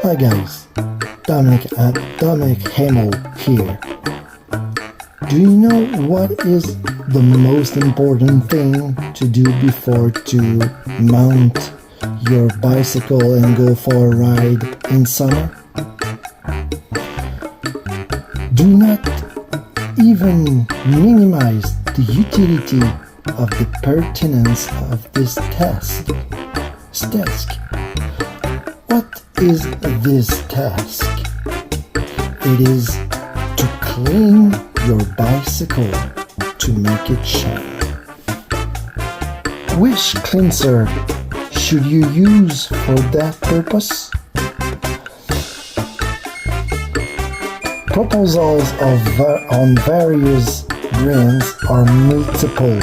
Hi guys, Dominic Hamel here. Do you know what is the most important thing to do before to mount your bicycle and go for a ride in summer? Do not even minimize the utility of the pertinence of this task. What is this task? It is to clean your bicycle to make it shine. Which cleanser should you use for that purpose? Proposals on various brands are multiple.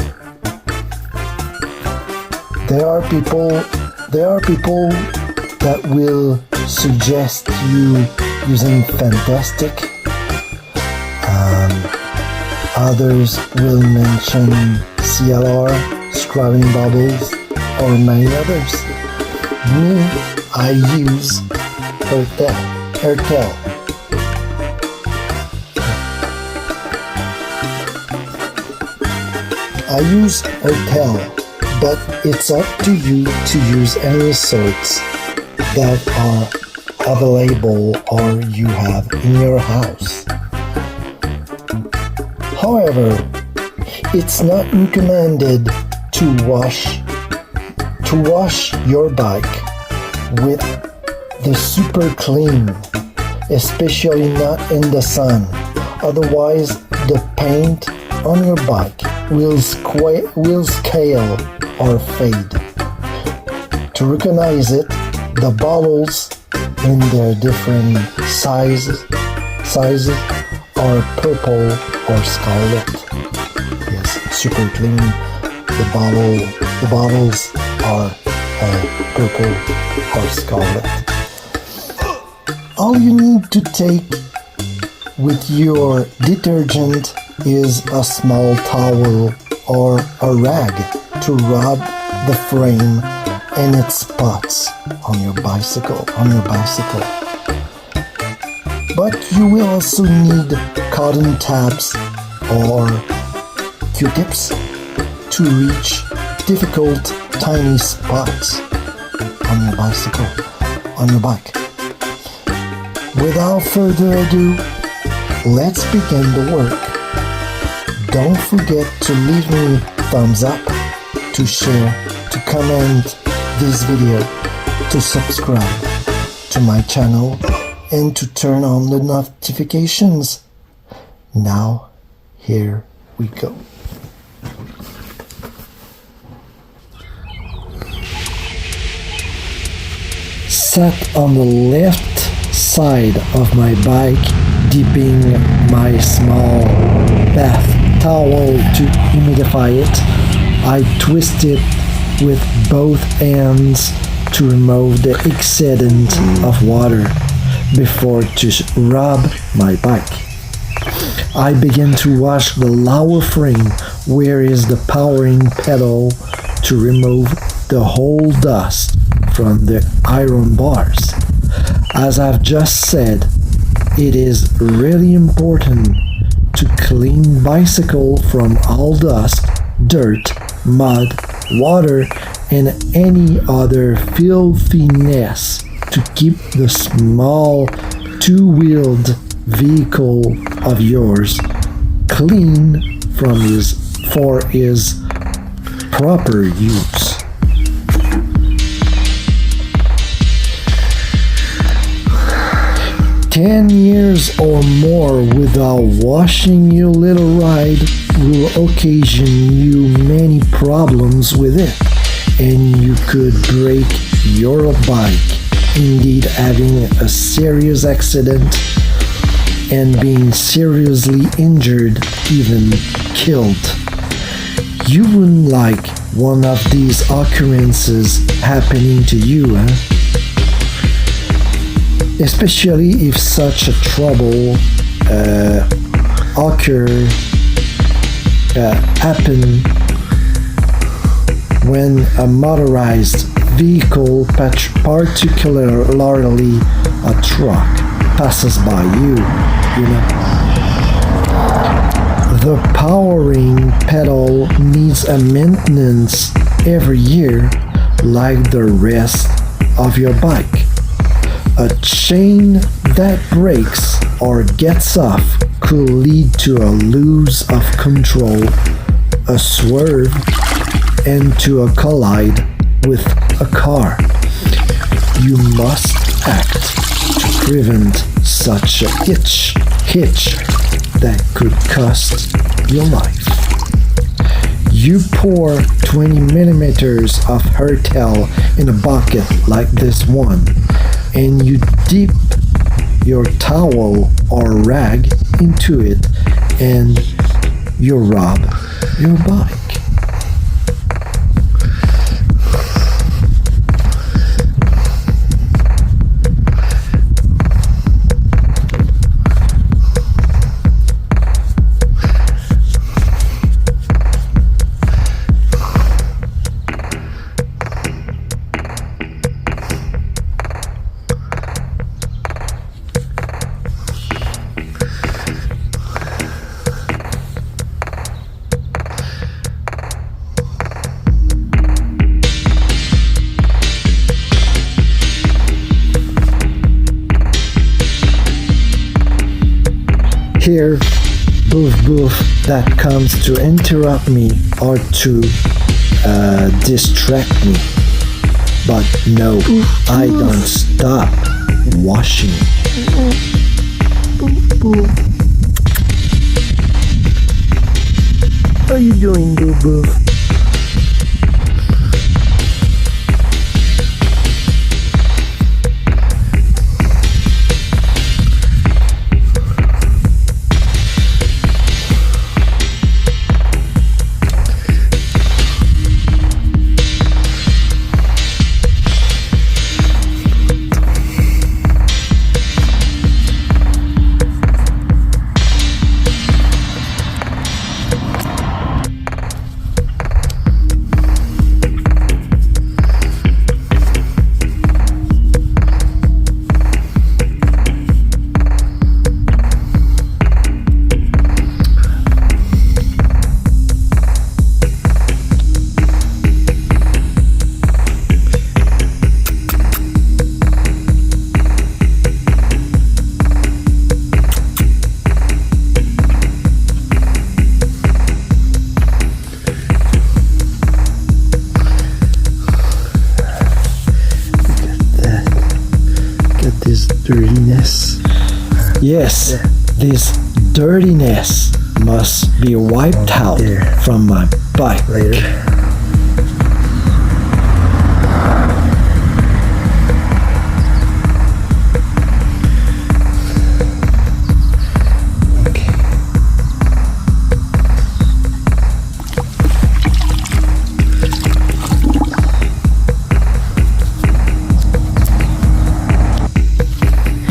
There are people that will suggest you using Fantastic. Others will mention CLR, Scrubbing Bubbles, or many others. Me, I use Airtel. I use Airtel, but it's up to you to use any sorts that are available or you have in your house. However, it's not recommended to wash your bike with the super clean, especially not in the sun. Otherwise, the paint on your bike will scale or fade. To recognize it, the bottles in their different sizes are purple or scarlet. Yes, super clean. The bottles are purple or scarlet. All you need to take with your detergent is a small towel or a rag to rub the frame and its spots on your bicycle. But you will also need cotton tabs or Q-tips to reach difficult tiny spots on your bicycle, on your bike. Without further ado, let's begin the work. Don't forget to leave me thumbs up, to share, to comment this video, to subscribe to my channel, and to turn on the notifications. Now, here we go. Sat on the left side of my bike, dipping my small bath towel to humidify it. I twist it with both hands to remove the excedent of water before to rub my bike. I begin to wash the lower frame where is the powering pedal to remove the whole dust from the iron bars. As I've just said, it is really important to clean bicycle from all dust, dirt, mud, water, and any other filthiness to keep the small two-wheeled vehicle of yours clean for his proper use. "10 years or more without washing your little ride will occasion you many problems with it, and you could break your bike, indeed having a serious accident and being seriously injured, even killed. You wouldn't like one of these occurrences happening to you, huh? Especially if such a trouble happen when a motorized vehicle, particularly a truck, passes by you, you know. The powering pedal needs a maintenance every year like the rest of your bike. A chain that breaks or gets off could lead to a lose of control, a swerve, and to a collide with a car. You must act to prevent such a hitch that could cost your life. You pour 20 millimeters of Hertel in a bucket like this one, and you dip your towel or rag into it, and you rub your bike. Here, boof that comes to interrupt me or to distract me. But no, I don't stop washing. How you doing, boo? Dirtiness. Yes, this dirtiness must be wiped out from my bike. Later.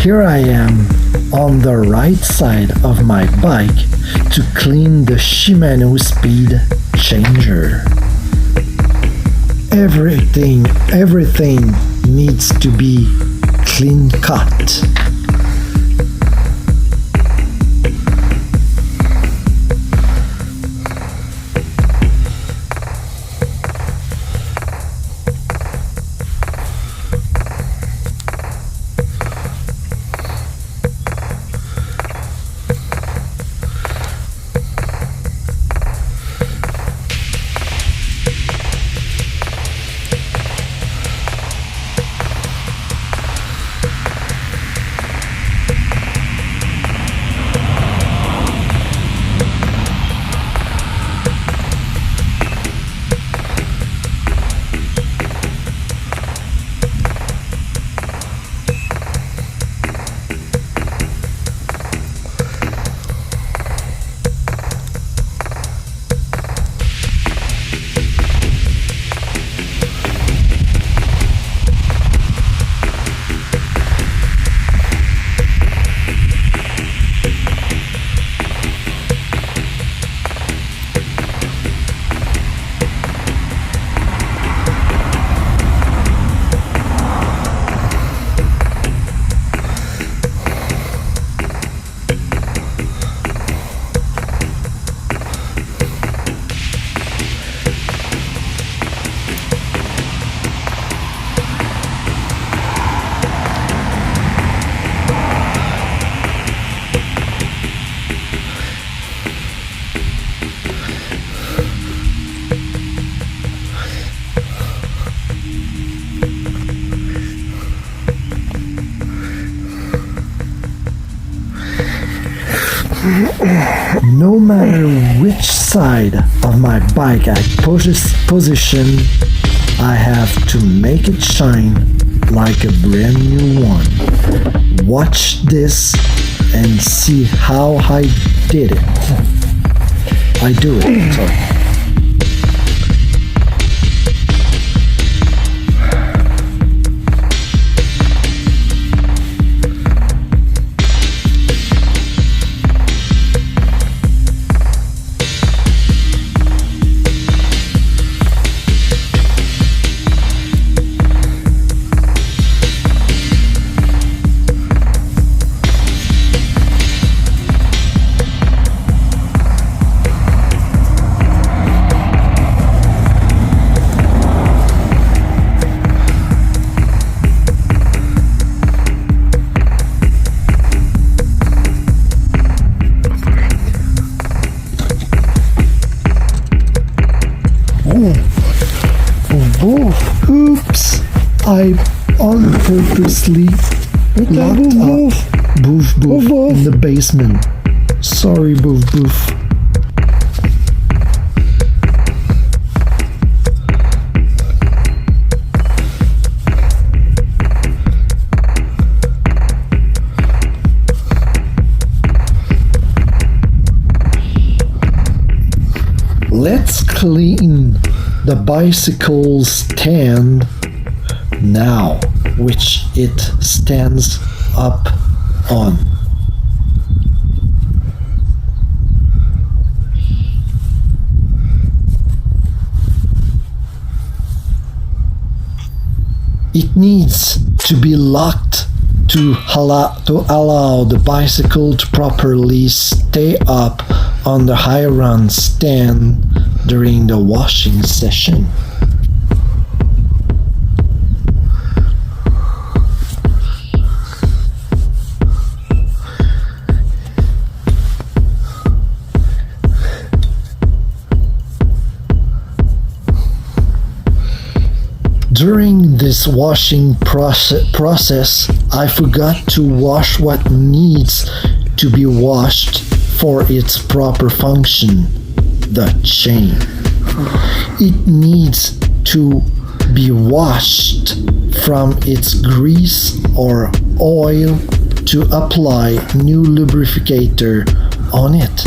Here I am on the right side of my bike to clean the Shimano speed changer. Everything needs to be clean cut. No matter which side of my bike I position, I have to make it shine like a brand new one. Watch this and see how I did it. I do it, sorry. Oops! I unpurposely locked up Boof Boof in the basement. Sorry, Boof Boof. Let's clean the bicycle stand now, which it stands up on. It needs to be locked to allow the bicycle to properly stay up on the high-run stand during the washing session. During this washing process, I forgot to wash what needs to be washed for its proper function, the chain. It needs to be washed from its grease or oil to apply new lubricator on it.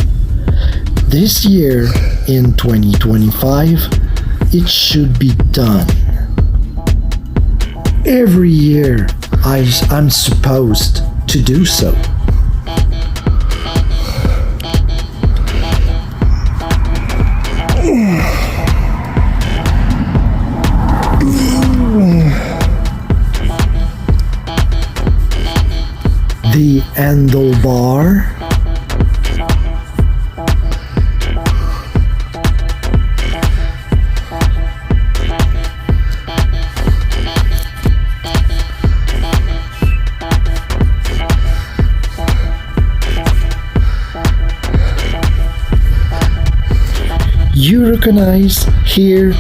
This year, in 2025, it should be done. Every year, I'm supposed to do so. The handlebar, you recognize here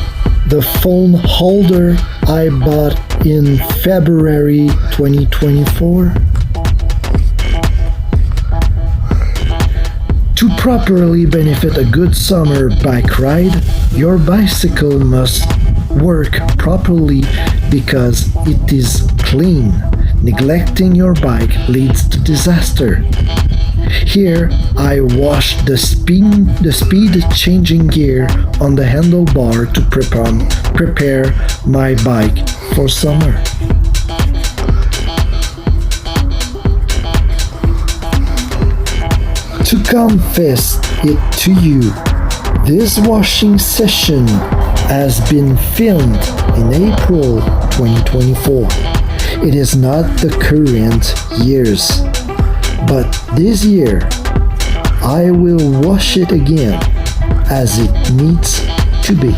the phone holder I bought in February 2024? To properly benefit a good summer bike ride, your bicycle must work properly because it is clean. Neglecting your bike leads to disaster. Here, I washed the speed changing gear on the handlebar to prepare my bike for summer. To confess it to you, this washing session has been filmed in April 2024. It is not the current years, but this year I will wash it again as it needs to be.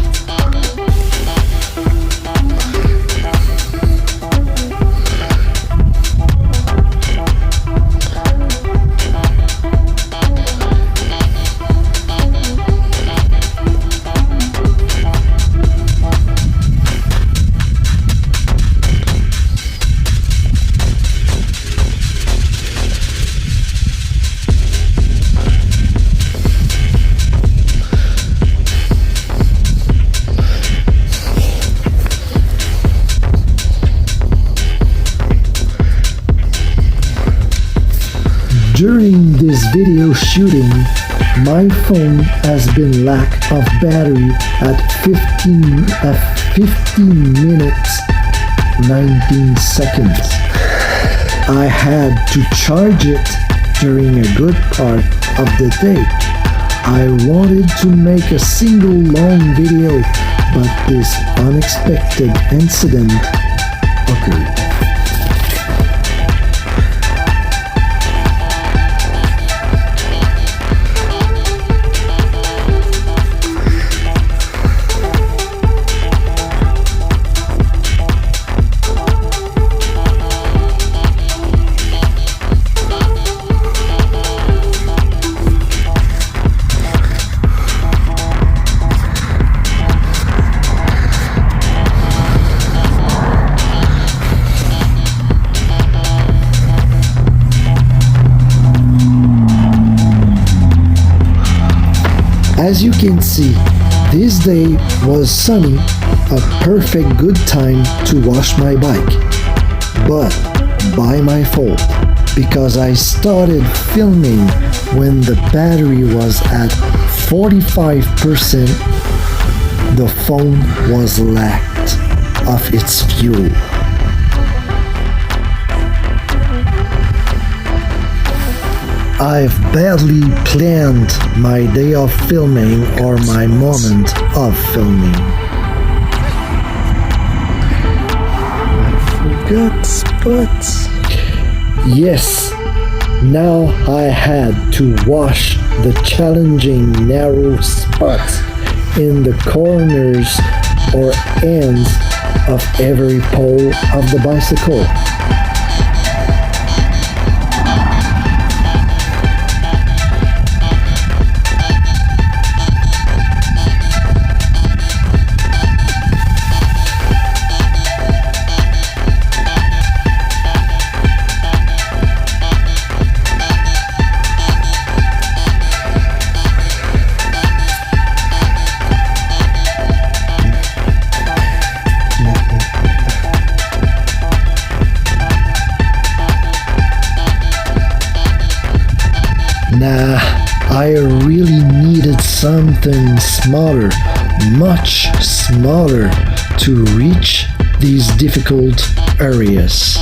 video shooting, my phone has been lack of battery at 15 minutes 19 seconds. I had to charge it during a good part of the day. I wanted to make a single long video, but this unexpected incident occurred. As you can see, this day was sunny, a perfect good time to wash my bike. But by my fault, because I started filming when the battery was at 45%, the phone was lacked of its fuel. I've badly planned my day of filming or my moment of filming. I forgot spots. Yes, now I had to wash the challenging narrow spots in the corners or ends of every pole of the bicycle. Nah, I really needed something smaller, much smaller, to reach these difficult areas.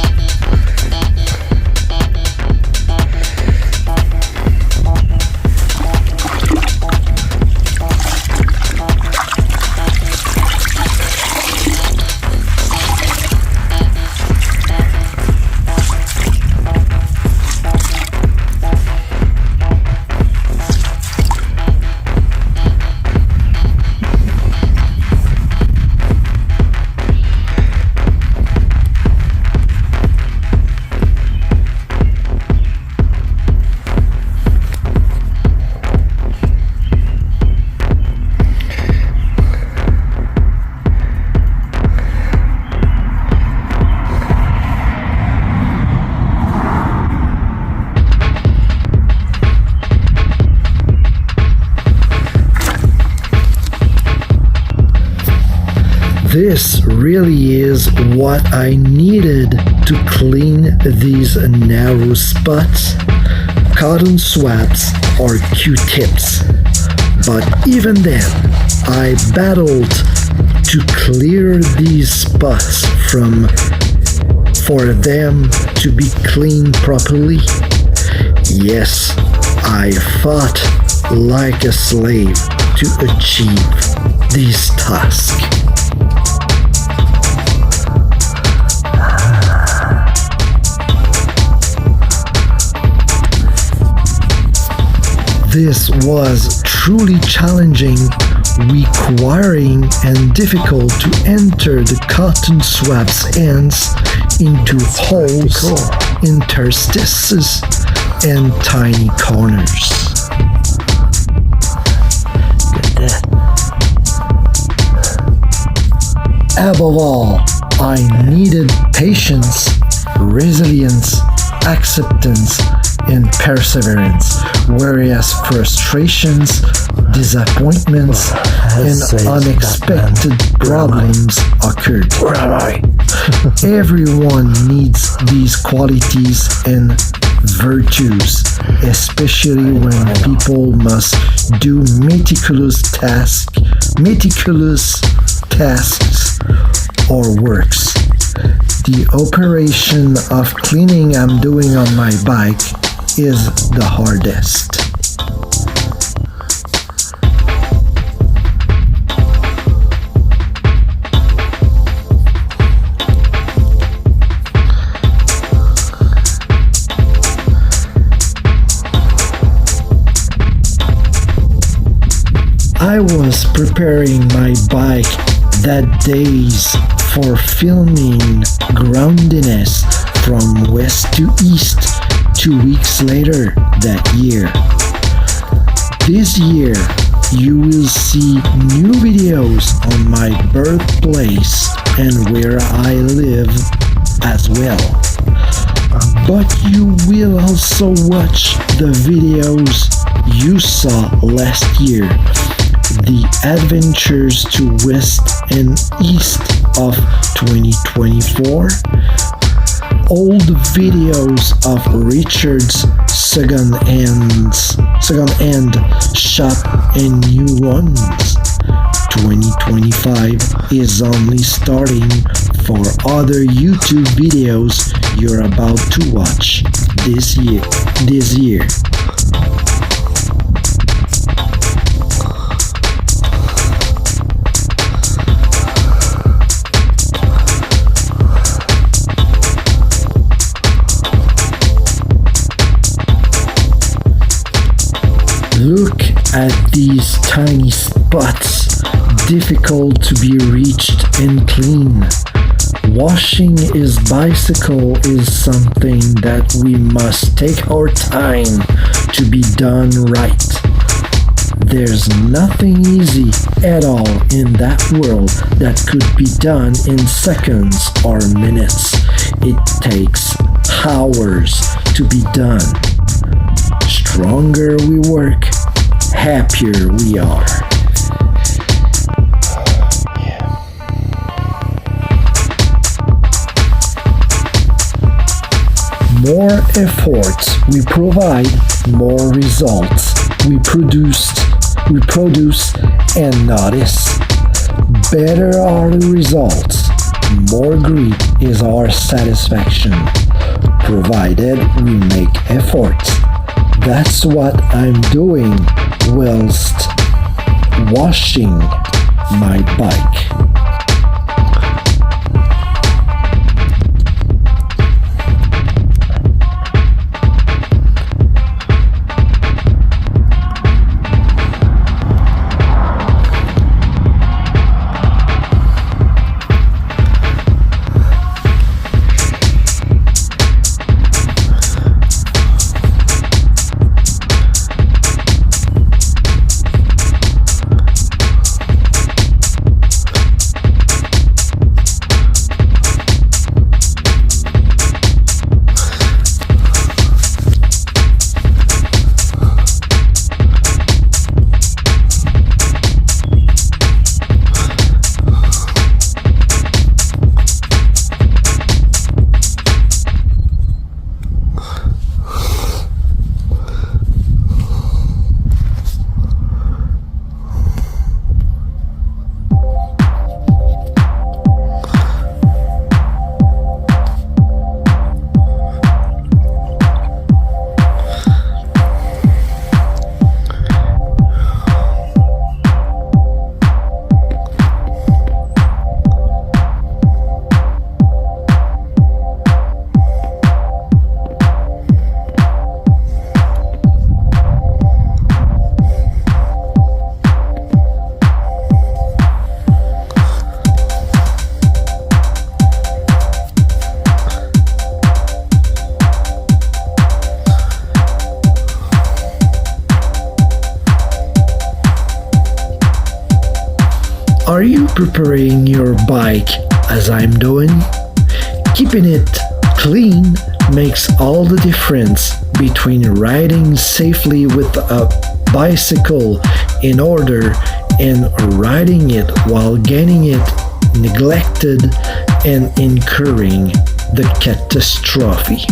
This really is what I needed to clean these narrow spots, cotton swabs or Q-tips. But even then, I battled to clear these spots for them to be cleaned properly. Yes, I fought like a slave to achieve this task. This was truly challenging, requiring and difficult to enter the cotton swabs ends into holes, interstices, and tiny corners. Above all, I needed patience, resilience, acceptance, and perseverance, whereas frustrations, disappointments, and unexpected problems occurred. Where am I? Everyone needs these qualities, and virtues, especially when people must do meticulous tasks or works. The operation of cleaning I'm doing on my bike is the hardest. I was preparing my bike that days for filming Groundiness from west to east 2 weeks later that year. This year, you will see new videos on my birthplace and where I live as well. But you will also watch the videos you saw last year, the adventures to west and east of 2024, old videos of Richard's second-hand shop and new ones. 2025 is only starting for other YouTube videos you're about to watch this year. Look at these tiny spots, difficult to be reached and clean. Washing his bicycle is something that we must take our time to be done right. There's nothing easy at all in that world that could be done in seconds or minutes. It takes hours to be done. Stronger we work, happier we are. More efforts we provide, more results we produce and notice. Better are the results, more great is our satisfaction, provided we make efforts. That's what I'm doing whilst washing my bike. Are you preparing your bike as I'm doing? Keeping it clean makes all the difference between riding safely with a bicycle in order and riding it while getting it neglected and incurring the catastrophe.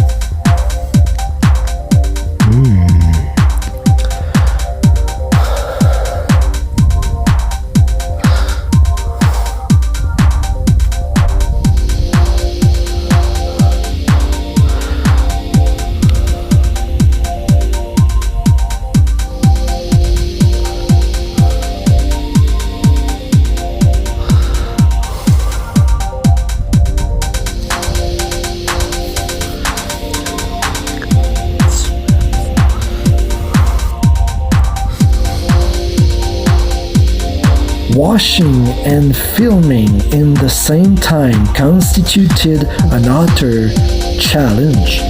Washing and filming in the same time constituted another challenge.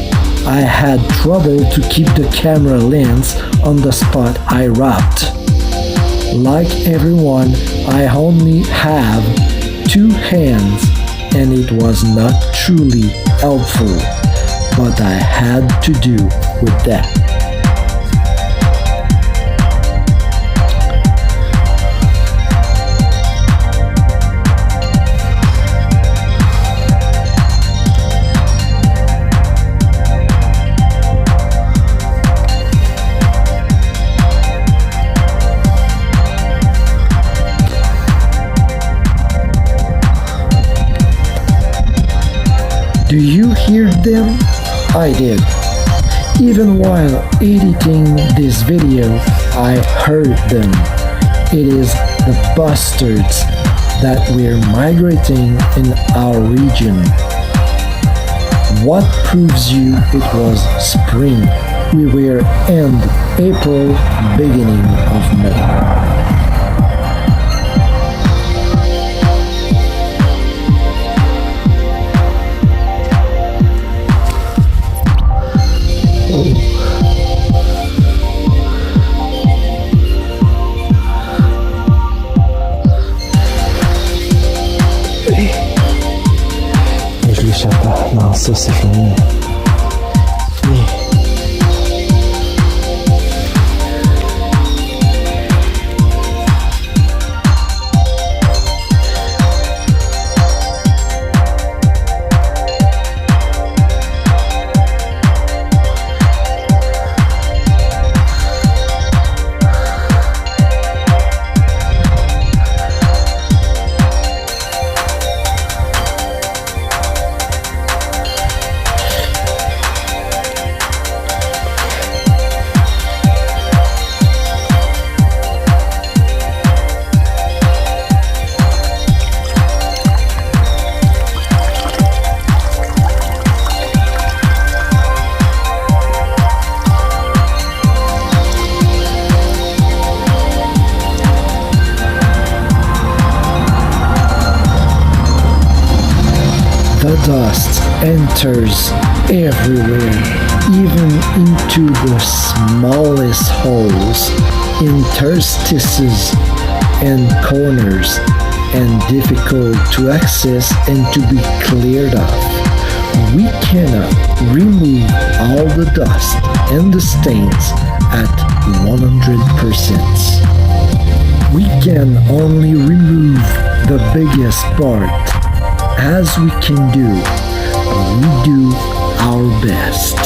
I had trouble to keep the camera lens on the spot I rubbed. Like everyone, I only have two hands and it was not truly helpful, but I had to do with that. Do you hear them? I did. Even while editing this video, I heard them. It is the bastards that were migrating in our region. What proves you it was spring? We were end April, beginning of May. Je l'échappe pas. Non, ça c'est fini. The dust enters everywhere, even into the smallest holes, interstices, and corners, and difficult to access and to be cleared off. We cannot remove all the dust and the stains at 100%. We can only remove the biggest part. As we can do, we do our best.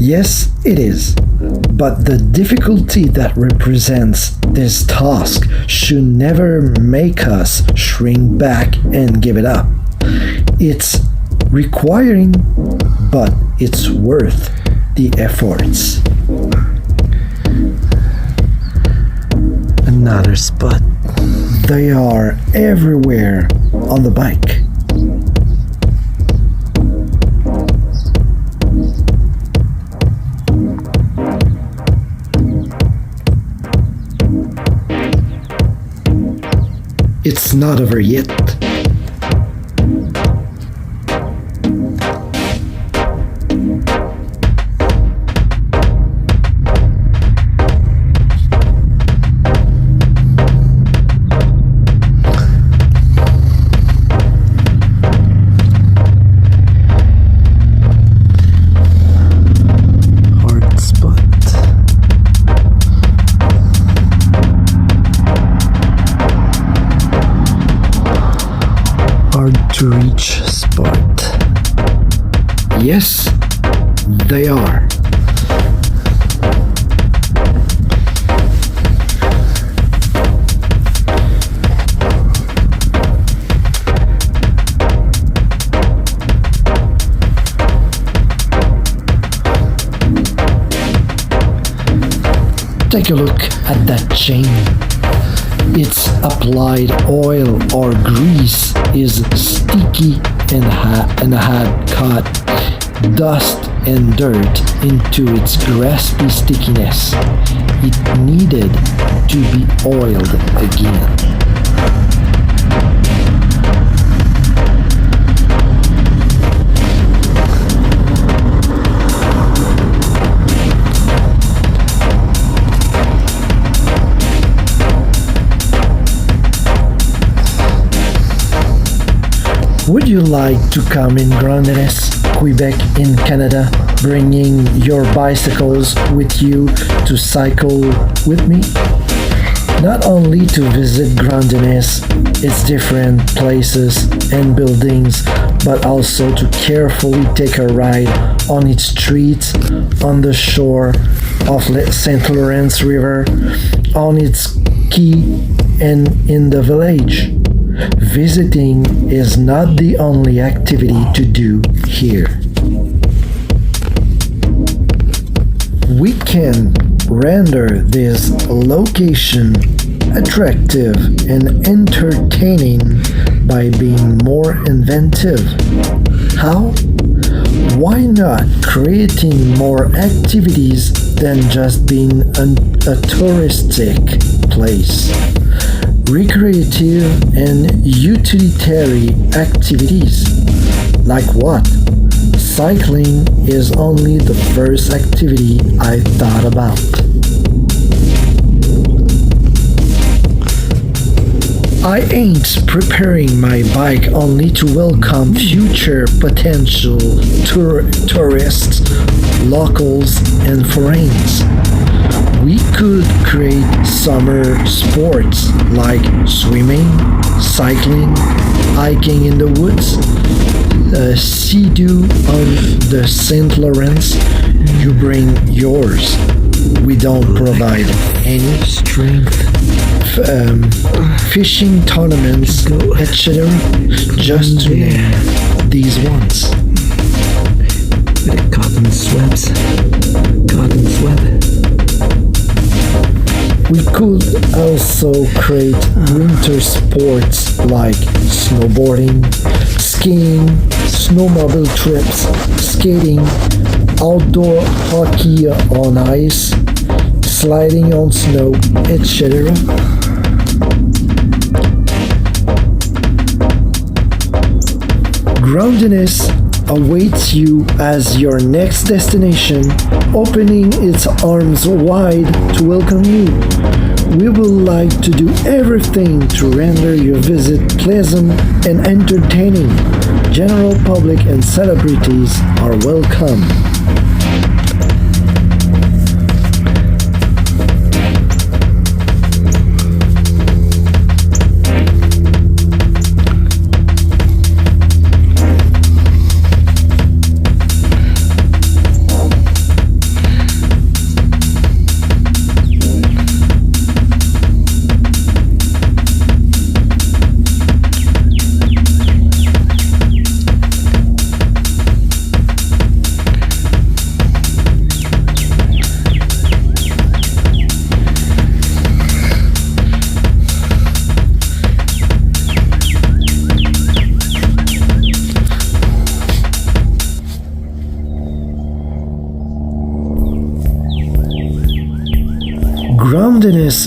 Yes, it is. But the difficulty that represents this task should never make us shrink back and give it up. It's requiring, but it's worth the efforts. Another spot. They are everywhere on the bike. It's not over yet. Hard spot. Hard to reach spot. Yes, they are. Take a look at that chain. Its applied oil or grease is sticky and had caught dust and dirt into its graspy stickiness. It needed to be oiled again. Would you like to come in Grandines, Quebec in Canada, bringing your bicycles with you to cycle with me? Not only to visit Grandines, its different places and buildings, but also to carefully take a ride on its streets, on the shore of St. Lawrence River, on its quay, and in the village. Visiting is not the only activity to do here. We can render this location attractive and entertaining by being more inventive. How? Why not creating more activities than just being a touristic place? Recreative and utilitarian activities. Like what? Cycling is only the first activity I thought about. I ain't preparing my bike only to welcome future potential tourists, locals, and foreigners. We could create summer sports like swimming, cycling, hiking in the woods, sea-doo on the St. Lawrence. You bring yours. We don't provide any Strength. fishing tournaments, etc. Just to name these ones. With a cotton swabs. Cotton swab. We could also create winter sports like snowboarding, skiing, snowmobile trips, skating, outdoor hockey on ice, sliding on snow, etc. Groundedness awaits you as your next destination, opening its arms wide to welcome you. We would like to do everything to render your visit pleasant and entertaining. General public and celebrities are welcome. Grandiness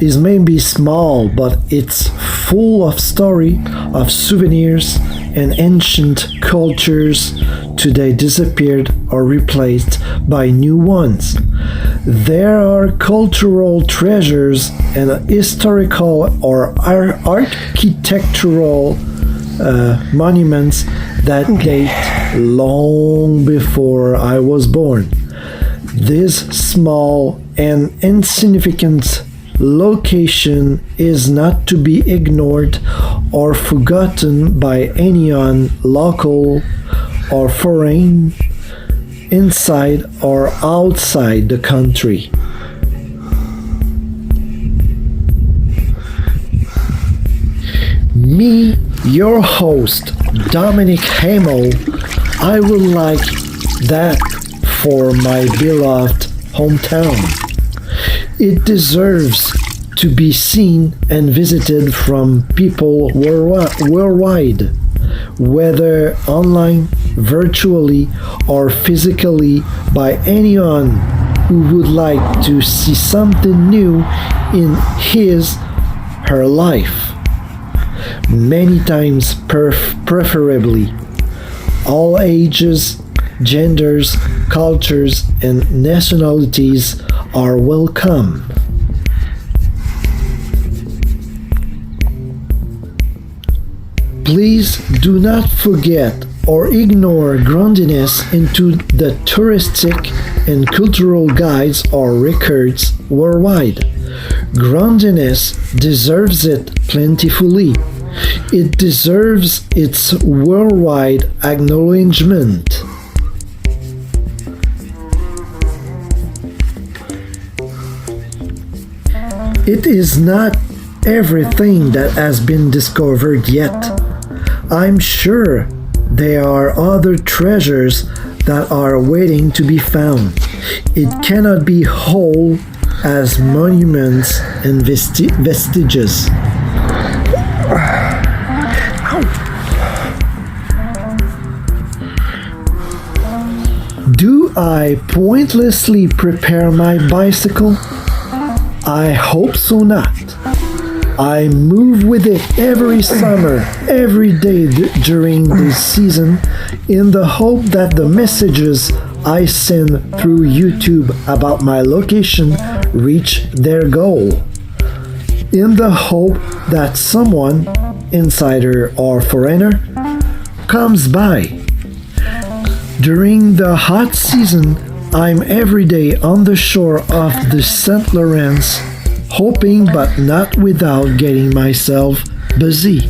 is maybe small, but it's full of story, of souvenirs, and ancient cultures today disappeared or replaced by new ones. There are cultural treasures and historical or architectural monuments that date long before I was born. This small and insignificant location is not to be ignored or forgotten by anyone local or foreign, inside or outside the country. Me, your host, Dominic Hamel, I would like that for my beloved hometown. It deserves to be seen and visited from people worldwide, whether online, virtually, or physically, by anyone who would like to see something new in his, her life. Many times preferably. All ages, genders, cultures, and nationalities are welcome. Please do not forget or ignore Grandiness into the touristic and cultural guides or records worldwide. Grandiness deserves it plentifully. It deserves its worldwide acknowledgement. It is not everything that has been discovered yet. I'm sure there are other treasures that are waiting to be found. It cannot be whole as monuments and vestiges. Do I pointlessly prepare my bicycle? I hope so not. I move with it every summer, every day during this season, in the hope that the messages I send through YouTube about my location reach their goal. In the hope that someone, insider or foreigner, comes by. During the hot season, I'm every day on the shore of the St. Lawrence, hoping but not without getting myself busy.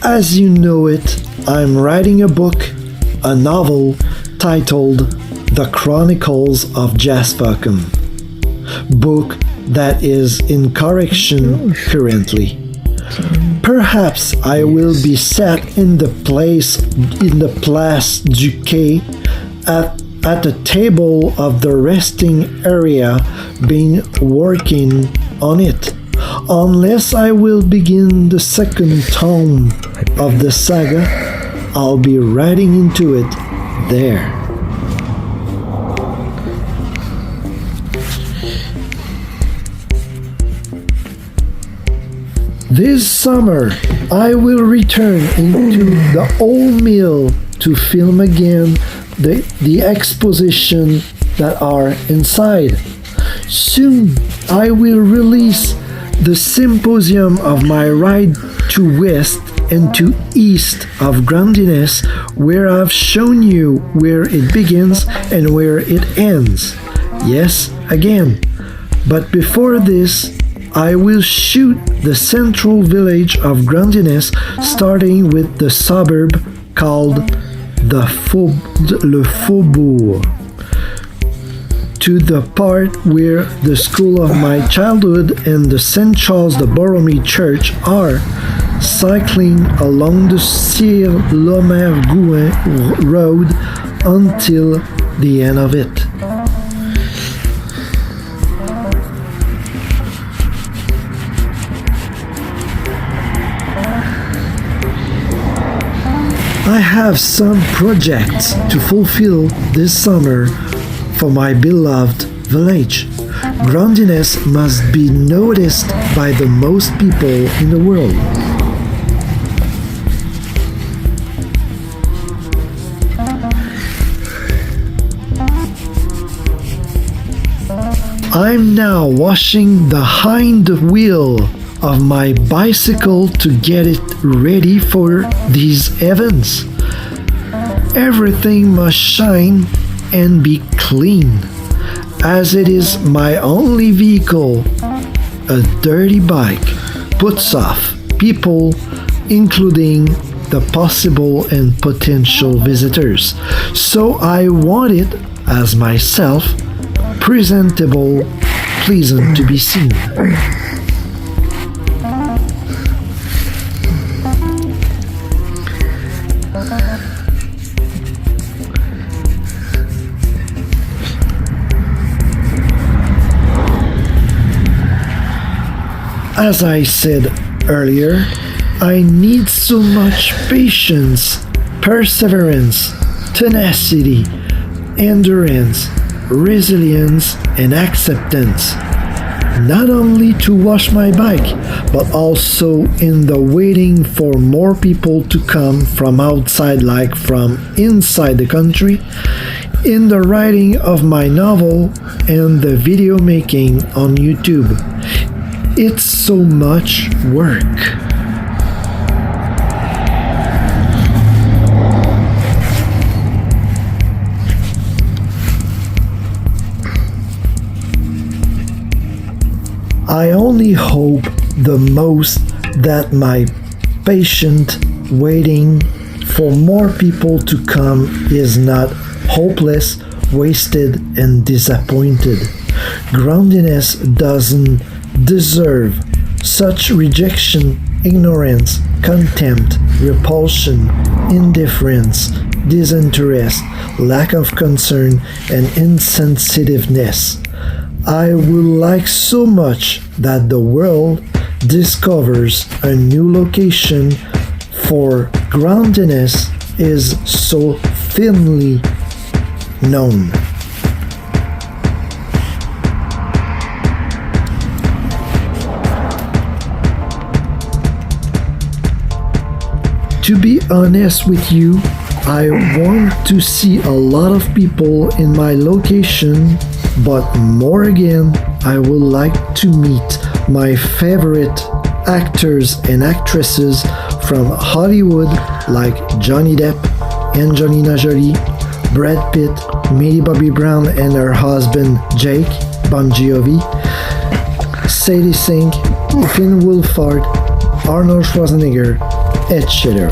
As you know it, I'm writing a book, a novel titled The Chronicles of Jaspercombe, book that is in correction currently. Perhaps I will be sat in the Place du Quai at the table of the resting area being working on it, unless I will begin the second tome of the saga. I'll be writing into it there. This summer, I will return into the old mill to film again the exposition that are inside. Soon, I will release the symposium of my ride to west and to east of Grandiness, where I've shown you where it begins and where it ends. Yes, again. But before this, I will shoot the central village of Grandiness, starting with the suburb called le Faubourg, to the part where the school of my childhood and the St. Charles de Borromée Church are, cycling along the Sire-Lomer-Gouin road until the end of it. I have some projects to fulfill this summer for my beloved village. Groundiness must be noticed by the most people in the world. I'm now washing the hind wheel of my bicycle to get it ready for these events. Everything must shine and be clean, as it is my only vehicle. A dirty bike puts off people, including the possible and potential visitors. So I want it as myself, presentable, pleasant to be seen. As I said earlier, I need so much patience, perseverance, tenacity, endurance, resilience, and acceptance. Not only to wash my bike, but also in the waiting for more people to come from outside, like from inside the country, in the writing of my novel, and the video making on YouTube. It's so much work. I only hope the most that my patient waiting for more people to come is not hopeless, wasted, and disappointed. Groundiness doesn't deserve such rejection, ignorance, contempt, repulsion, indifference, disinterest, lack of concern, and insensitiveness. I would like so much that the world discovers a new location, for groundiness is so thinly known. To be honest with you, I want to see a lot of people in my location, but more again, I would like to meet my favorite actors and actresses from Hollywood, like Johnny Depp, Angelina Jolie, Brad Pitt, Millie Bobby Brown and her husband Jake Bon Jovi, Sadie Sink, Finn Wolfhard, Arnold Schwarzenegger, etc.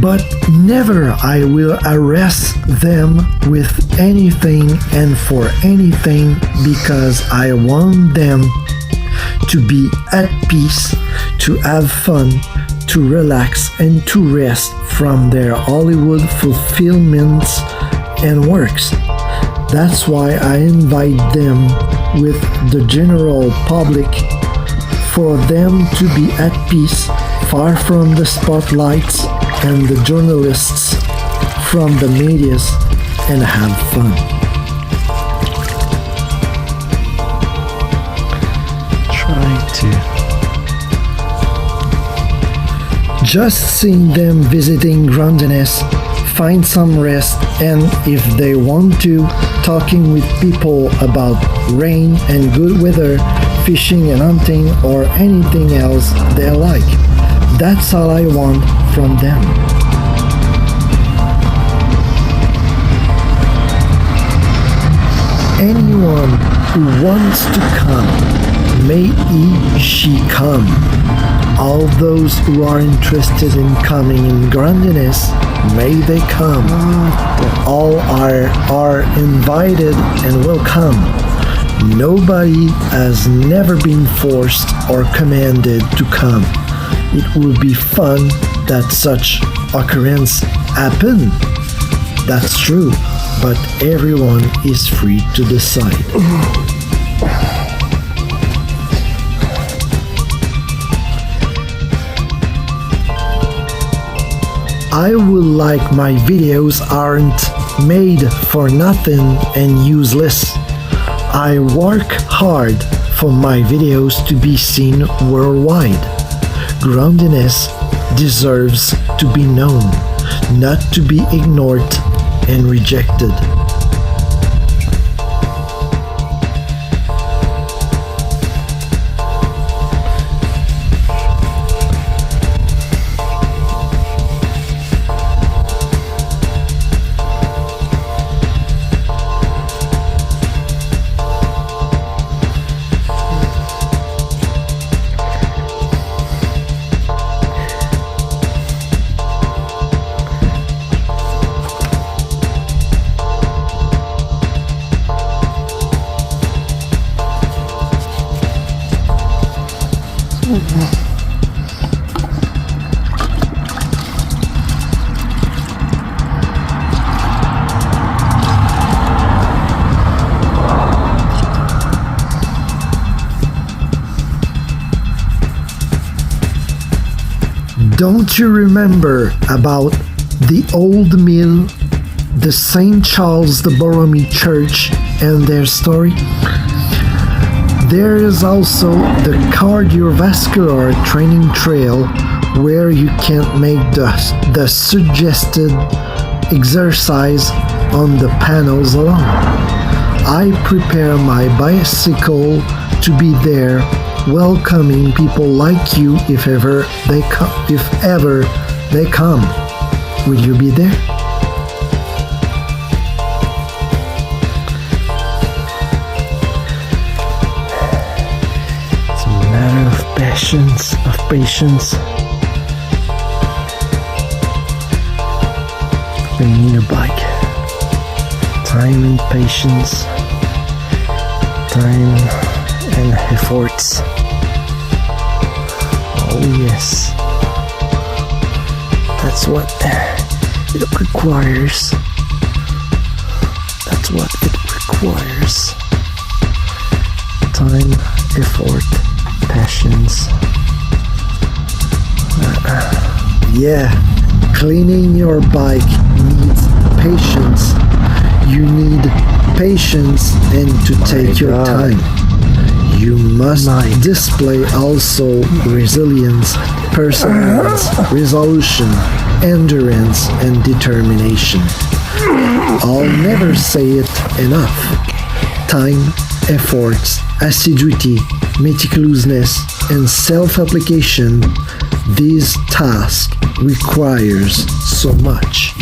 But never I will arrest them with anything and for anything, because I want them to be at peace, to have fun, to relax, and to rest from their Hollywood fulfillments and works. That's why I invite them with the general public, for them to be at peace, far from the spotlights and the journalists, from the medias, and have fun. Try to. Just seeing them visiting groundiness, find some rest, and if they want to, talking with people about rain and good weather, fishing and hunting, or anything else they like. That's all I want from them. Anyone who wants to come, may he, she come. All those who are interested in coming in groundiness, may they come. All are invited and will come. Nobody has never been forced or commanded to come. It would be fun that such occurrence happen. That's true, but everyone is free to decide. I would like my videos aren't made for nothing and useless. I work hard for my videos to be seen worldwide. Groundedness deserves to be known, not to be ignored and rejected. Don't you remember about the old mill, the St. Charles de Borromée Church and their story? There is also the Cardiovascular Training Trail where you can make the suggested exercise on the panels alone. I prepare my bicycle to be there welcoming people like you if ever they come. Will you be there? It's a matter of patience, When you need a bike. Time and patience. Time and efforts. Oh yes. That's what it requires. That's what it requires. Time, effort, patience. Yeah, cleaning your bike needs patience. You need patience and to take your time. You must display also resilience, perseverance, resolution, endurance, and determination. I'll never say it enough. Time, efforts, assiduity, meticulousness, and self-application, these tasks requires so much.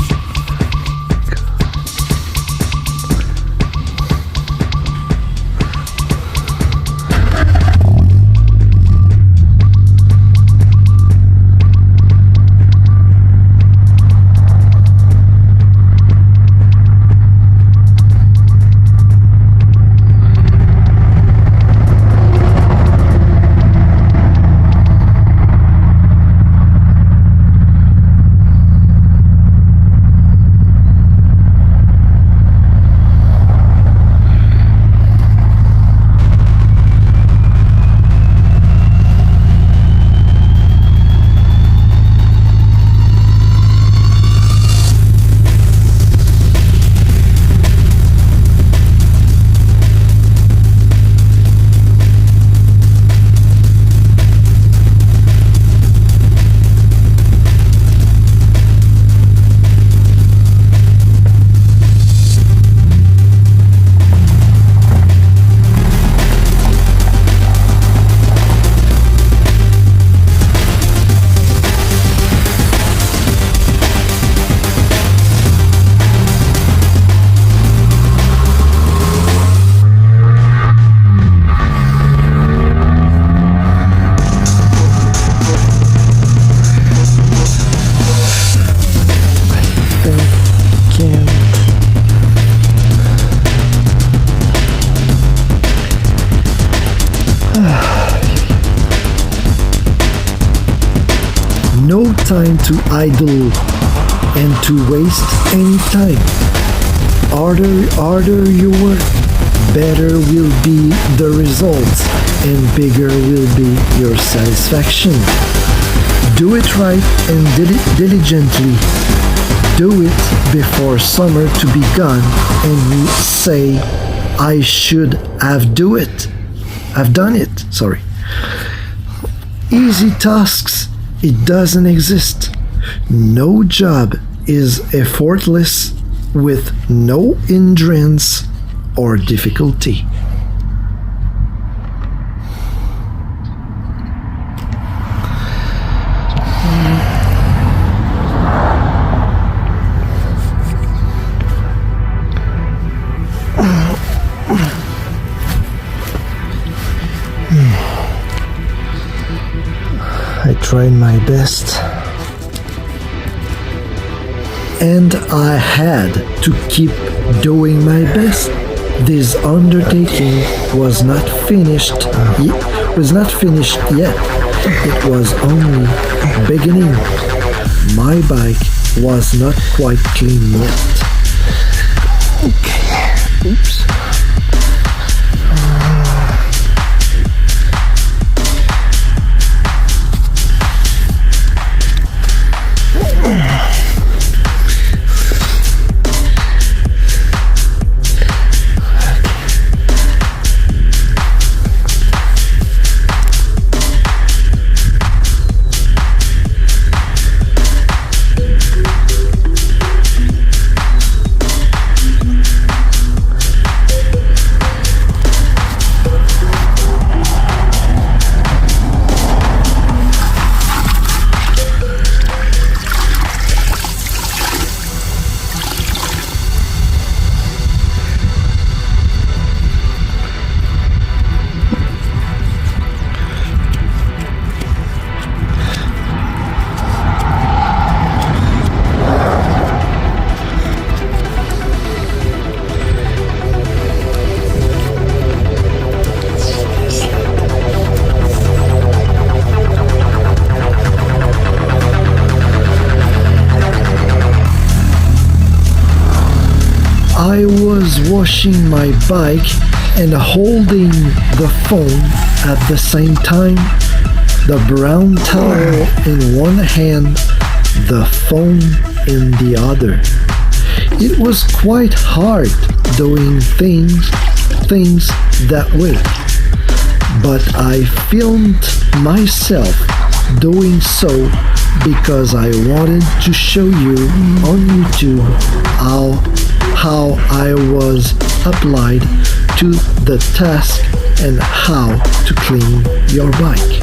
time to idle and to waste any time. Harder you work, better will be the results and bigger will be your satisfaction. Do it right and diligently. Do it before summer to be gone and you say, I should have do it. I've done it, sorry. Easy tasks, it doesn't exist. No job is effortless with no hindrance or difficulty. I tried my best. And I had to keep doing my best. This undertaking was not finished. Yet. It was only beginning. My bike was not quite clean yet. Okay. Oops. I was washing my bike and holding the phone at the same time, the brown towel in one hand, the phone in the other. It was quite hard doing things that way, but I filmed myself doing so because I wanted to show you on YouTube how I was applied to the task and how to clean your bike.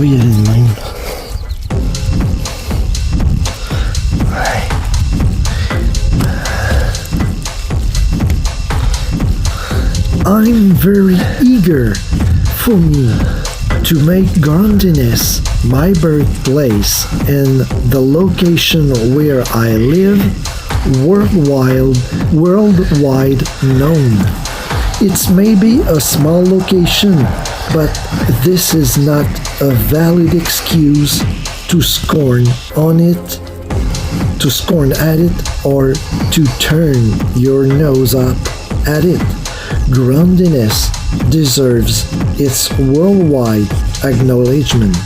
Oui, elle est de même. I'm very eager for me to make Grandiness my birthplace and the location where I live worldwide known. It's maybe a small location, but this is not a valid excuse to scorn at it, or to turn your nose up at it. Grandiness deserves its worldwide acknowledgement.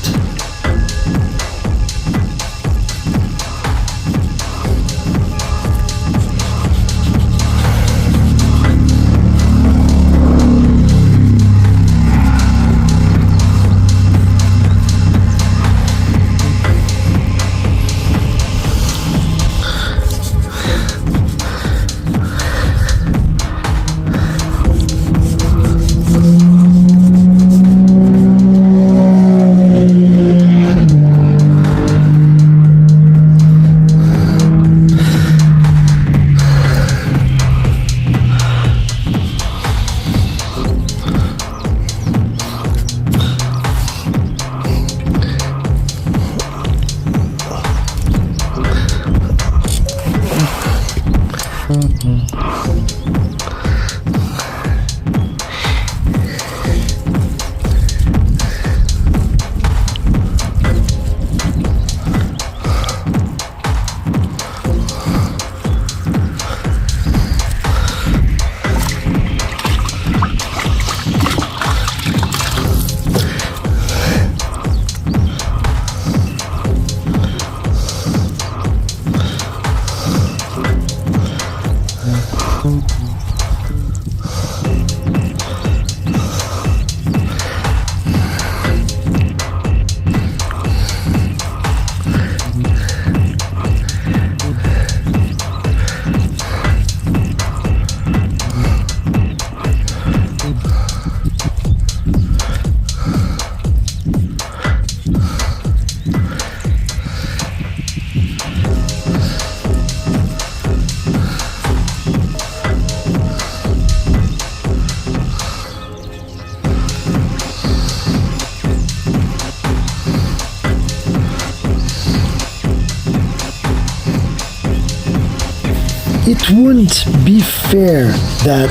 It wouldn't be fair that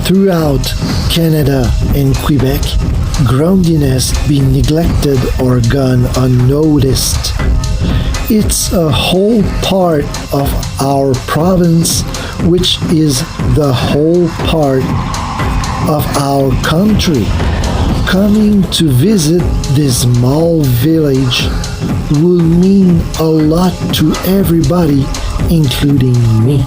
throughout Canada and Quebec, groundiness be neglected or gone unnoticed. It's a whole part of our province, which is the whole part of our country. Coming to visit this small village will mean a lot to everybody, including me.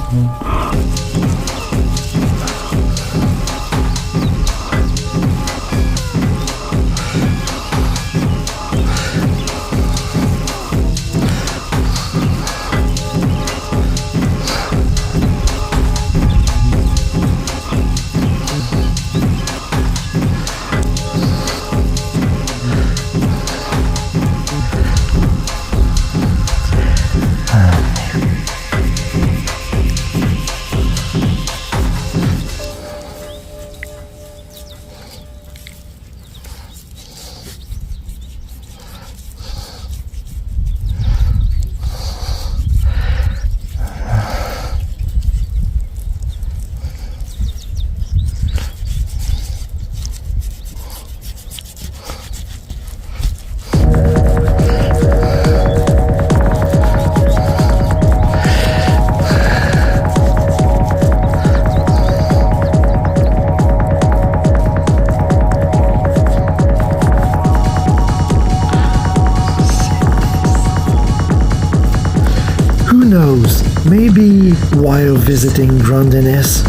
Who knows, maybe while visiting Grandiness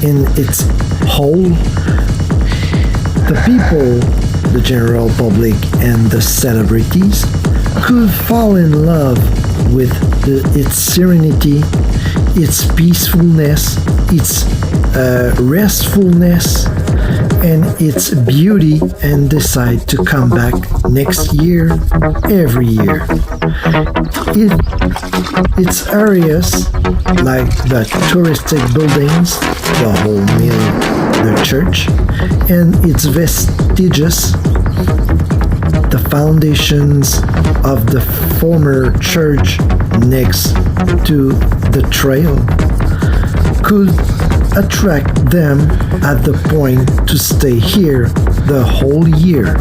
in its whole, the people, the general public, and the celebrities could fall in love with its serenity, its peacefulness, its restfulness, and its beauty and decide to come back next year, every year. Its areas, like the touristic buildings, the whole mill, the church, and its vestiges, the foundations of the former church next to the trail, could attract them at the point to stay here the whole year.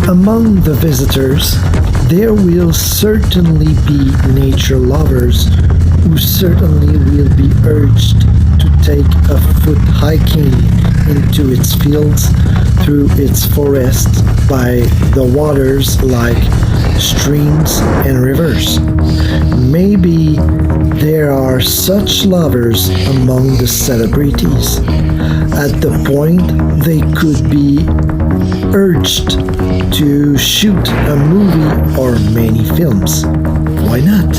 Among the visitors, there will certainly be nature lovers who certainly will be urged to take a foot hiking into its fields, through its forests, by the waters like streams and rivers. Maybe there are such lovers among the celebrities. At the point they could be urged to shoot a movie or many films. Why not?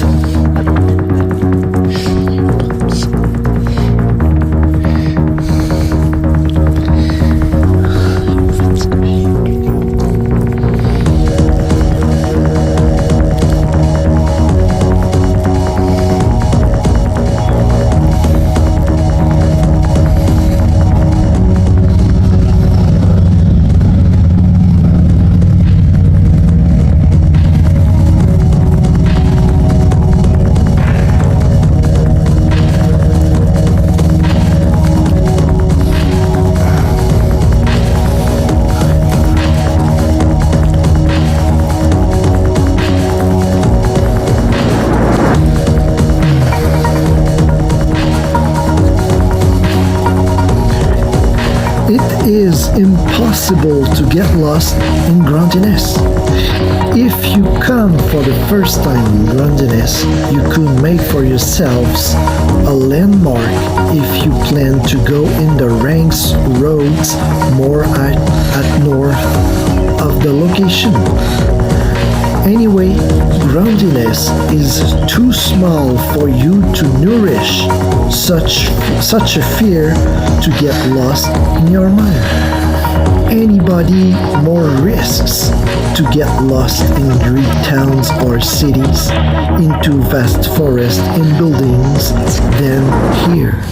It is impossible to get lost in Grandiness. If you come for the first time in Grandiness, you could make for yourselves a landmark if you plan to go in the ranks roads more at north of the location. Anyway, Grandiness is too small for you to nourish such a fear to get lost in your mind. Anybody more risks to get lost in great towns or cities, into vast forests and buildings than here.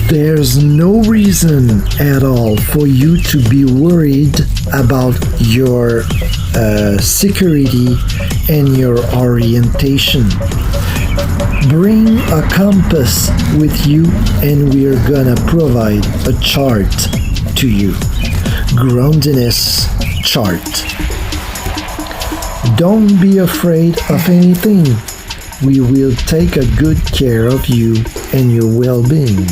There's no reason at all for you to be worried about your security and your orientation. Bring a compass with you and we're gonna provide a chart to you. Groundedness chart. Don't be afraid of anything. We will take a good care of you and your well-being.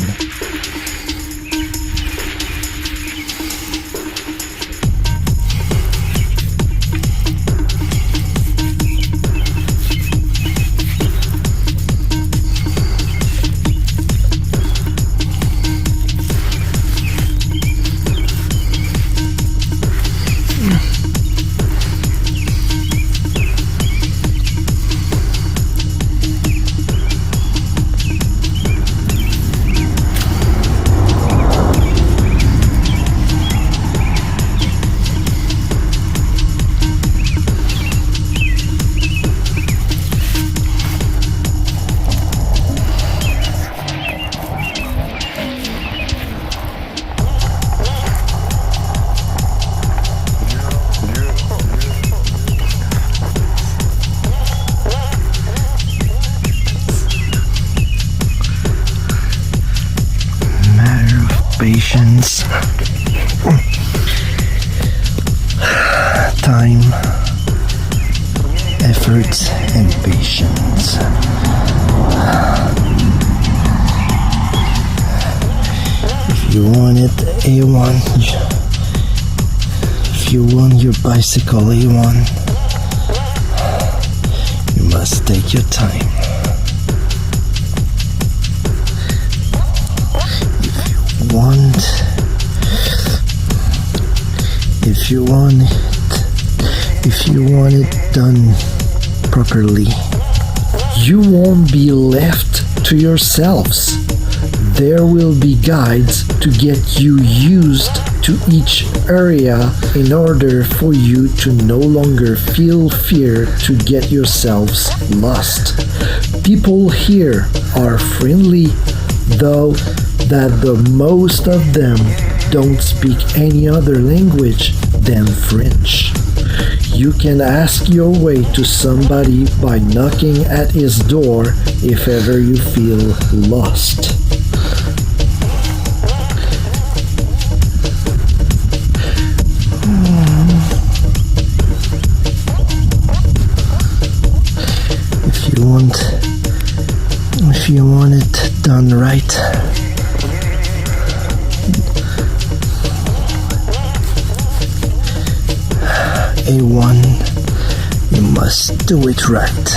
Patience, time, effort, and patience. If you want it A1, if you want your bicycle A1, you must take your time. If you want it done properly, you won't be left to yourselves. There will be guides to get you used to each area in order for you to no longer feel fear to get yourselves lost. People here are friendly, though that the most of them don't speak any other language than French. You can ask your way to somebody by knocking at his door if ever you feel lost. If you want it done right, A1, you must do it right.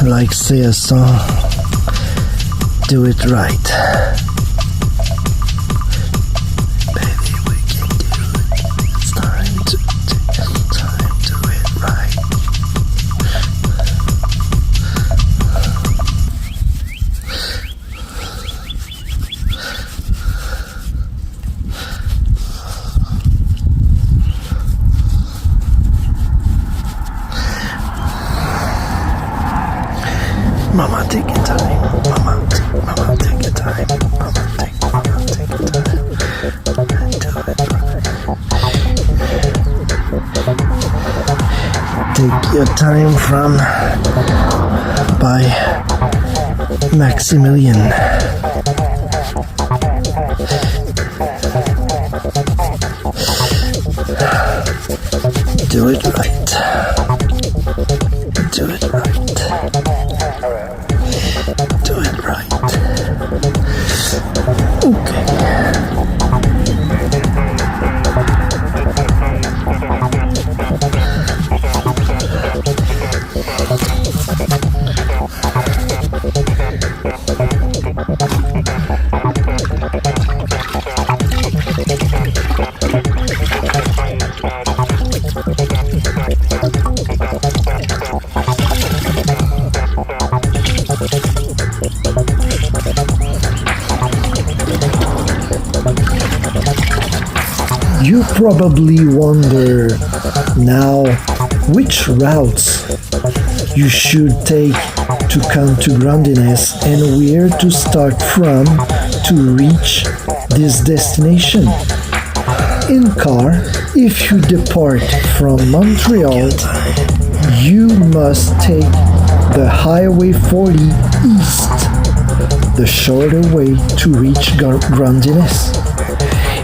Like say a song, do it right. Mama, take your time. Mama, take your time. Mama, take your time. Take your time from by Maximilian. Do it right. Do it right. Do it right. Okay. You probably wonder now which routes you should take to come to Grandines and where to start from to reach this destination. In car, if you depart from Montreal, you must take the Highway 40 east, the shorter way to reach Grandines.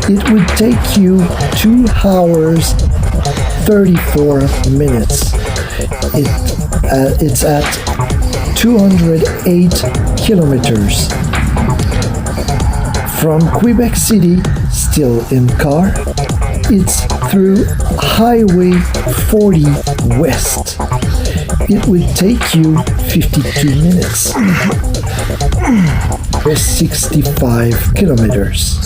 It would take you 2 hours 34 minutes. It's at 208 kilometers. From Quebec City, still in car, it's through Highway 40 west. It would take you 52 minutes. 65 kilometers.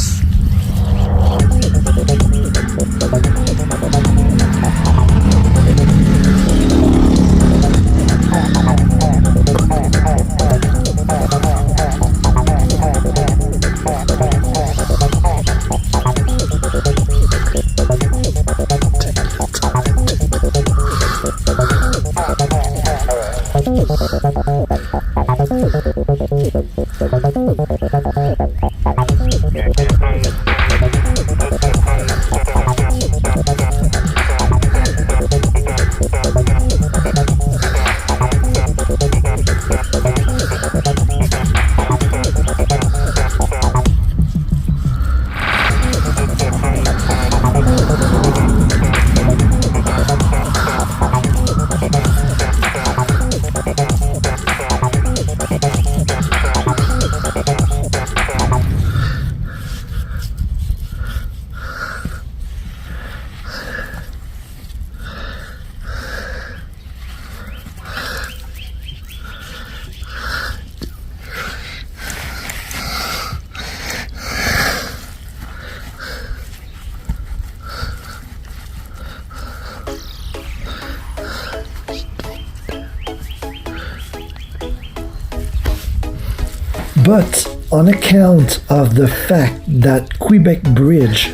But on account of the fact that Quebec Bridge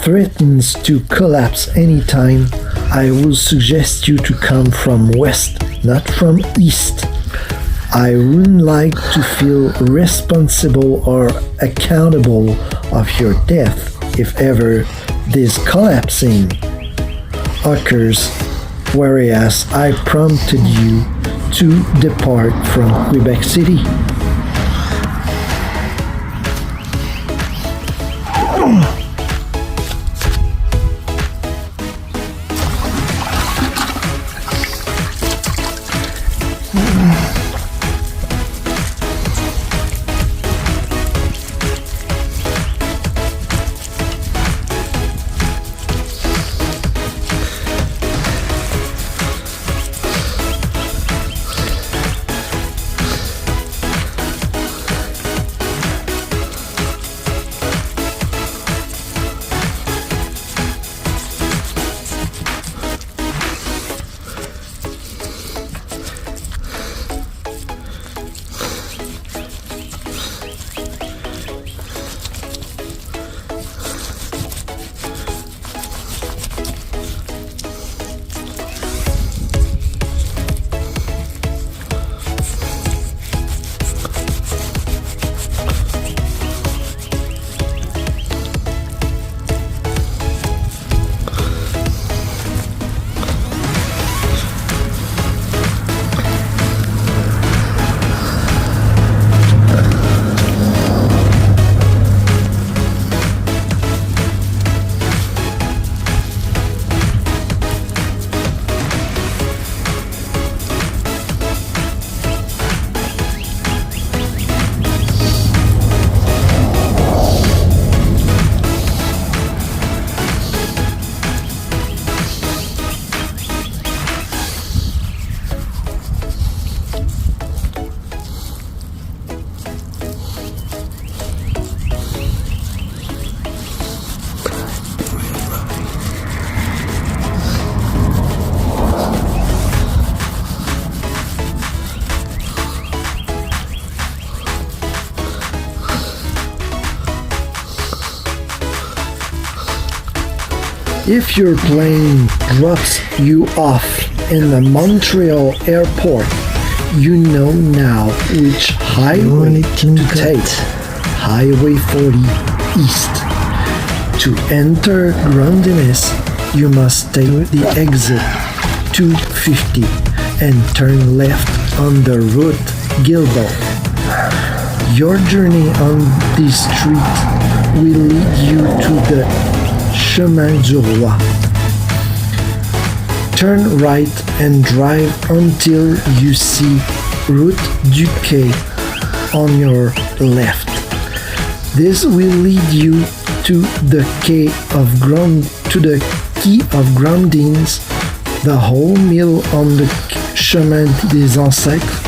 threatens to collapse anytime, I will suggest you to come from west, not from east. I wouldn't like to feel responsible or accountable of your death if ever this collapsing occurs, whereas I prompted you to depart from Quebec City. If your plane drops you off in the Montreal airport, you know now which highway to take. Highway 40 East. To enter Grandiness, you must take the exit 250 and turn left on the route Gilboa. Your journey on this street will lead you to the Chemin du Roi. Turn right and drive until you see Route du Quai on your left. This will lead you to the Quai of Grandins, the whole mill on the Chemin des Ancêtres,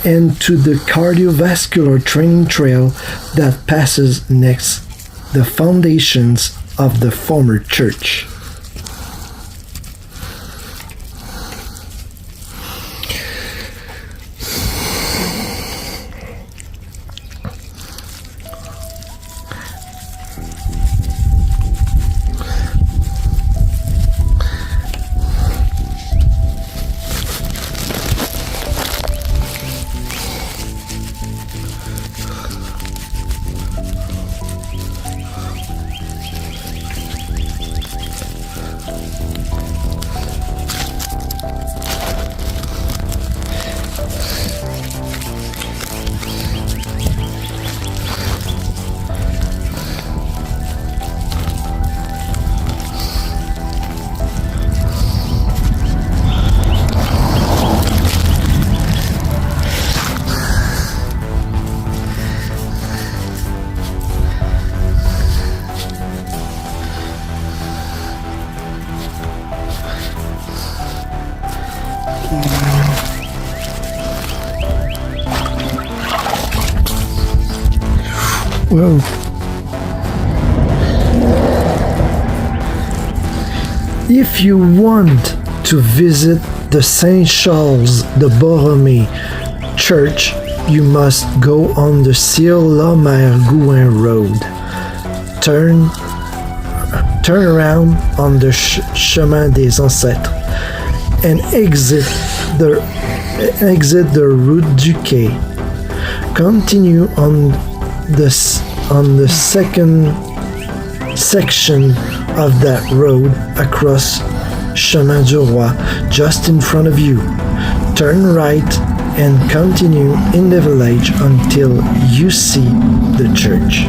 and to the Cardiovascular Training Trail that passes next the foundations of the former church. Whoa. If you want to visit the Saint Charles de Borromée Church, you must go on the Cire-la-Mer-Gouin Road. Turn around on the Chemin des Ancêtres and exit the Route du Quai. Continue on the second section of that road across Chemin du Roi just in front of you. Turn right and continue in the village until you see the church.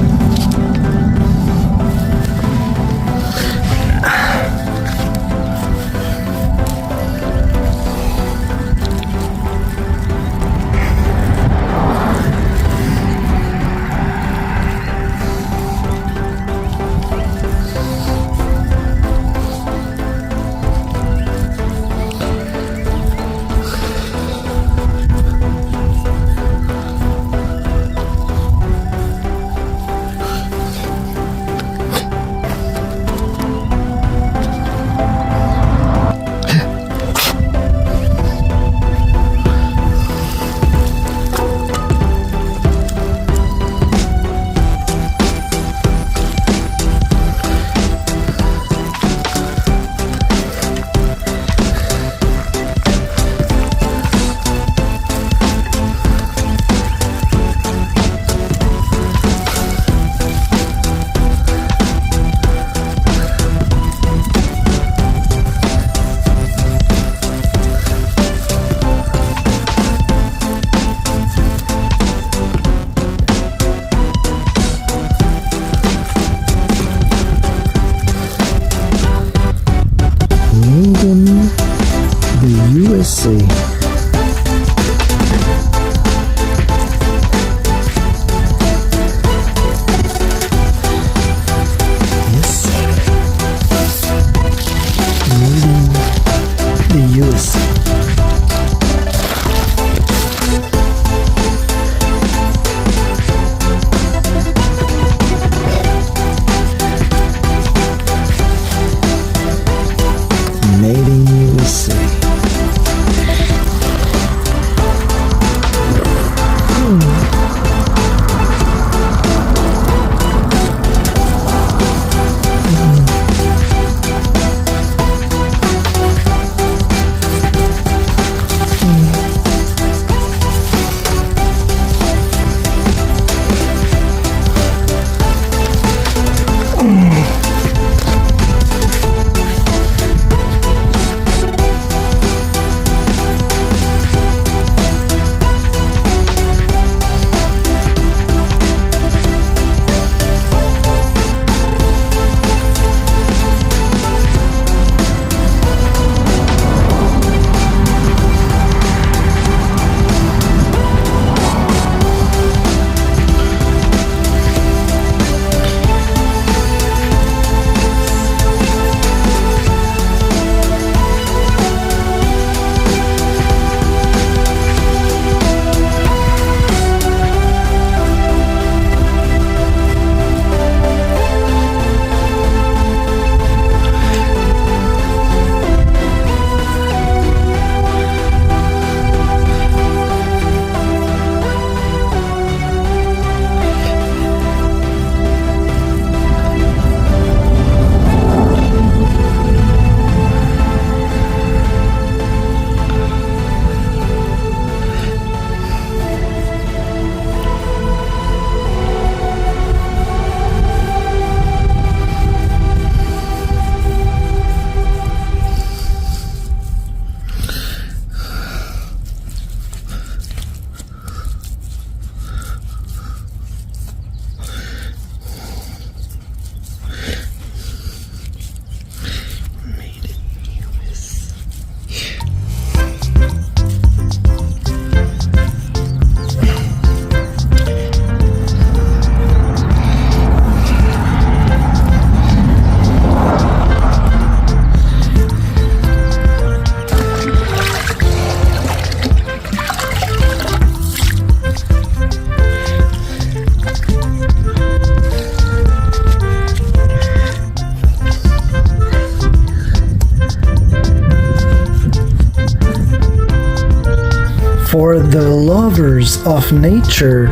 For the lovers of nature,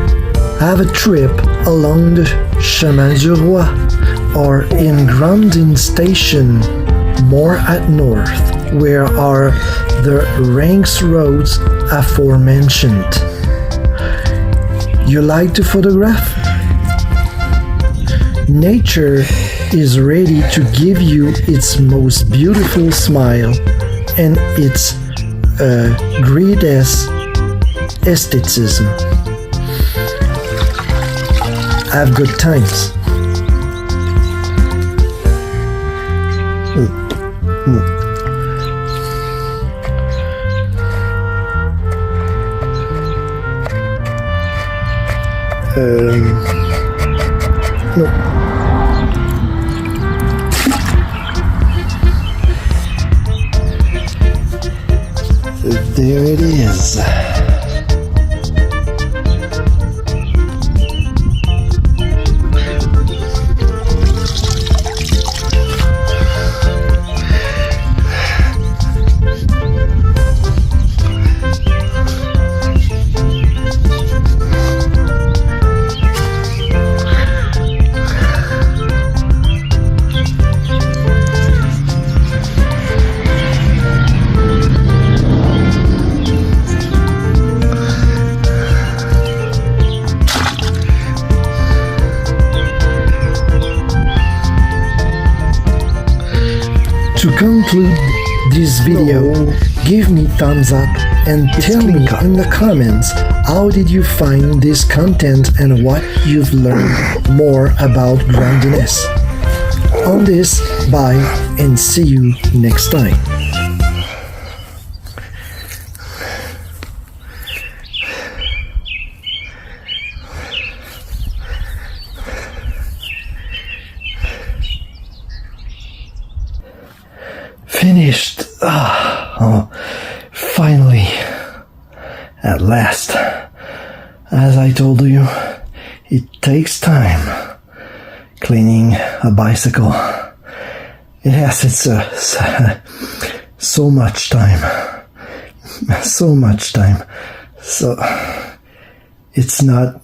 have a trip along the Chemin du Roi or in Grandin Station, more at north, where are the ranks roads aforementioned. You like to photograph? Nature is ready to give you its most beautiful smile and its greatest aestheticism. Have good times. No. There it is. To conclude this video, give me thumbs up and tell me in the comments how did you find this content and what you've learned more about groundiness. On this, bye and see you next time. Finished. Finally. At last. As I told you, it takes time cleaning a bicycle. Yes, it's so much time. So much time. So it's not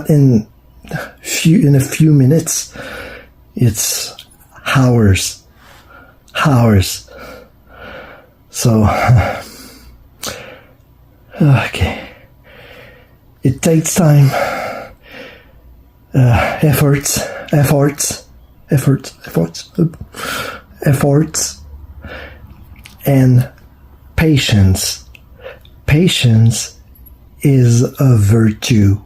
in a few minutes. It's hours. So, okay. It takes time, efforts, and patience. Patience is a virtue,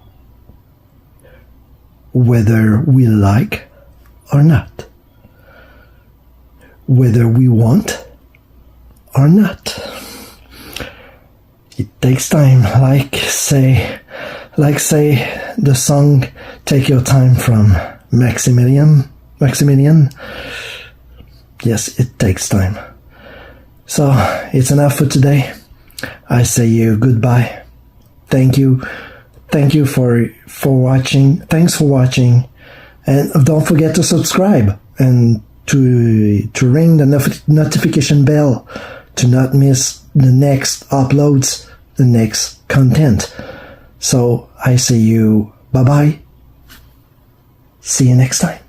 whether we like or not. Whether we want or not. It takes time, like say the song Take Your Time from Maximilian. Yes, it takes time. So it's enough for today. I say you goodbye. Thank you for watching. Thanks for watching, and don't forget to subscribe and to ring the notification bell to not miss the next uploads, the next content. So I say you bye-bye. See you next time.